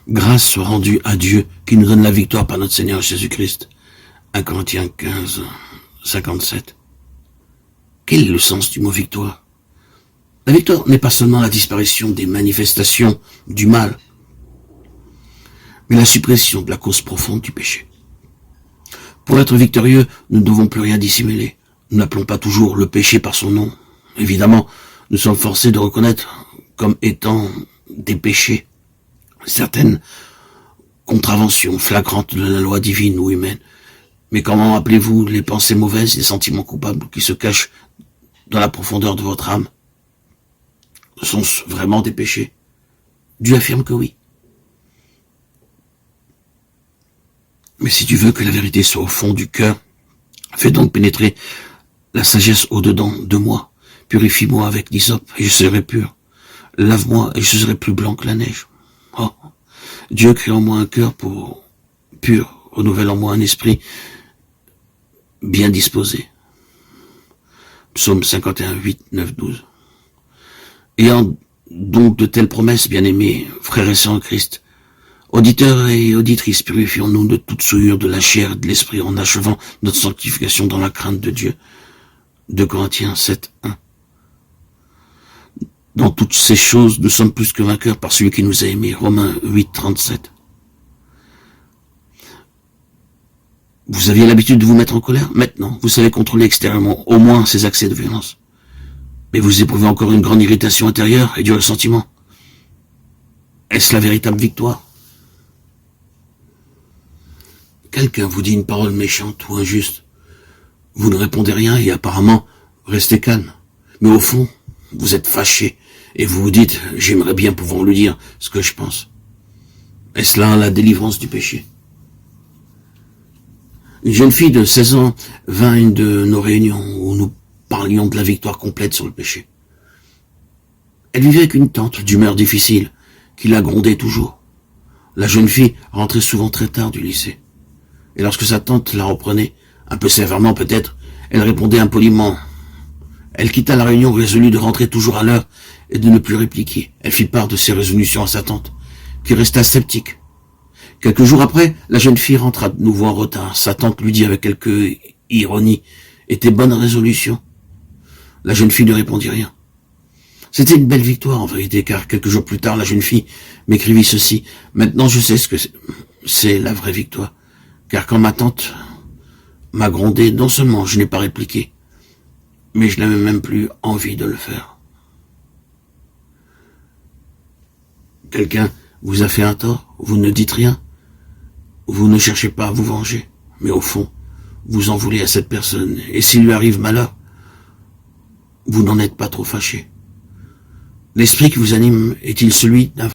Grâce soit rendue à Dieu qui nous donne la victoire par notre Seigneur Jésus-Christ. 1 Corinthiens 15, 57. Quel est le sens du mot victoire? La victoire n'est pas seulement la disparition des manifestations du mal, mais la suppression de la cause profonde du péché. Pour être victorieux, nous ne devons plus rien dissimuler. Nous n'appelons pas toujours le péché par son nom. Évidemment, nous sommes forcés de reconnaître comme étant des péchés certaines contraventions flagrantes de la loi divine ou humaine. Mais comment appelez-vous les pensées mauvaises et les sentiments coupables qui se cachent dans la profondeur de votre âme? Sont-ce vraiment des péchés? Dieu affirme que oui. Mais si tu veux que la vérité soit au fond du cœur, fais donc pénétrer la sagesse au-dedans de moi. Purifie-moi avec l'hysope et je serai pur. Lave-moi et je serai plus blanc que la neige. Oh, Dieu crée en moi un cœur pur, renouvelle en moi un esprit bien disposé. Psaume 51, 8, 9, 12. Ayant donc de telles promesses, bien-aimés, frères et sœurs en Christ, auditeurs et auditrices, purifions-nous de toute souillure de la chair et de l'esprit en achevant notre sanctification dans la crainte de Dieu. 2 Corinthiens 7, 1. Dans toutes ces choses, nous sommes plus que vainqueurs par celui qui nous a aimés. Romains 8, 37. Vous aviez l'habitude de vous mettre en colère? Maintenant, vous savez contrôler extérieurement au moins ces accès de violence. Mais vous éprouvez encore une grande irritation intérieure et du ressentiment. Est-ce la véritable victoire? Quelqu'un vous dit une parole méchante ou injuste. Vous ne répondez rien et apparemment, restez calme. Mais au fond, vous êtes fâché et vous vous dites, j'aimerais bien pouvoir lui dire ce que je pense. Est-ce là la délivrance du péché? Une jeune fille de 16 ans vint à une de nos réunions où nous parlions de la victoire complète sur le péché. Elle vivait avec une tante d'humeur difficile qui la grondait toujours. La jeune fille rentrait souvent très tard du lycée. Et lorsque sa tante la reprenait, un peu sévèrement peut-être, elle répondait impoliment. Elle quitta la réunion résolue de rentrer toujours à l'heure et de ne plus répliquer. Elle fit part de ses résolutions à sa tante, qui resta sceptique. Quelques jours après, la jeune fille rentra de nouveau en retard. Sa tante lui dit avec quelque ironie, « Et tes bonnes résolutions ?» La jeune fille ne répondit rien. C'était une belle victoire en vérité, car quelques jours plus tard, la jeune fille m'écrivit ceci. « Maintenant je sais ce que c'est la vraie victoire, car quand ma tante m'a grondé, non seulement je n'ai pas répliqué, mais je n'avais même plus envie de le faire. » Quelqu'un vous a fait un tort, vous ne dites rien, vous ne cherchez pas à vous venger, mais au fond, vous en voulez à cette personne, et s'il lui arrive malheur, vous n'en êtes pas trop fâché. L'esprit qui vous anime est-il celui d'un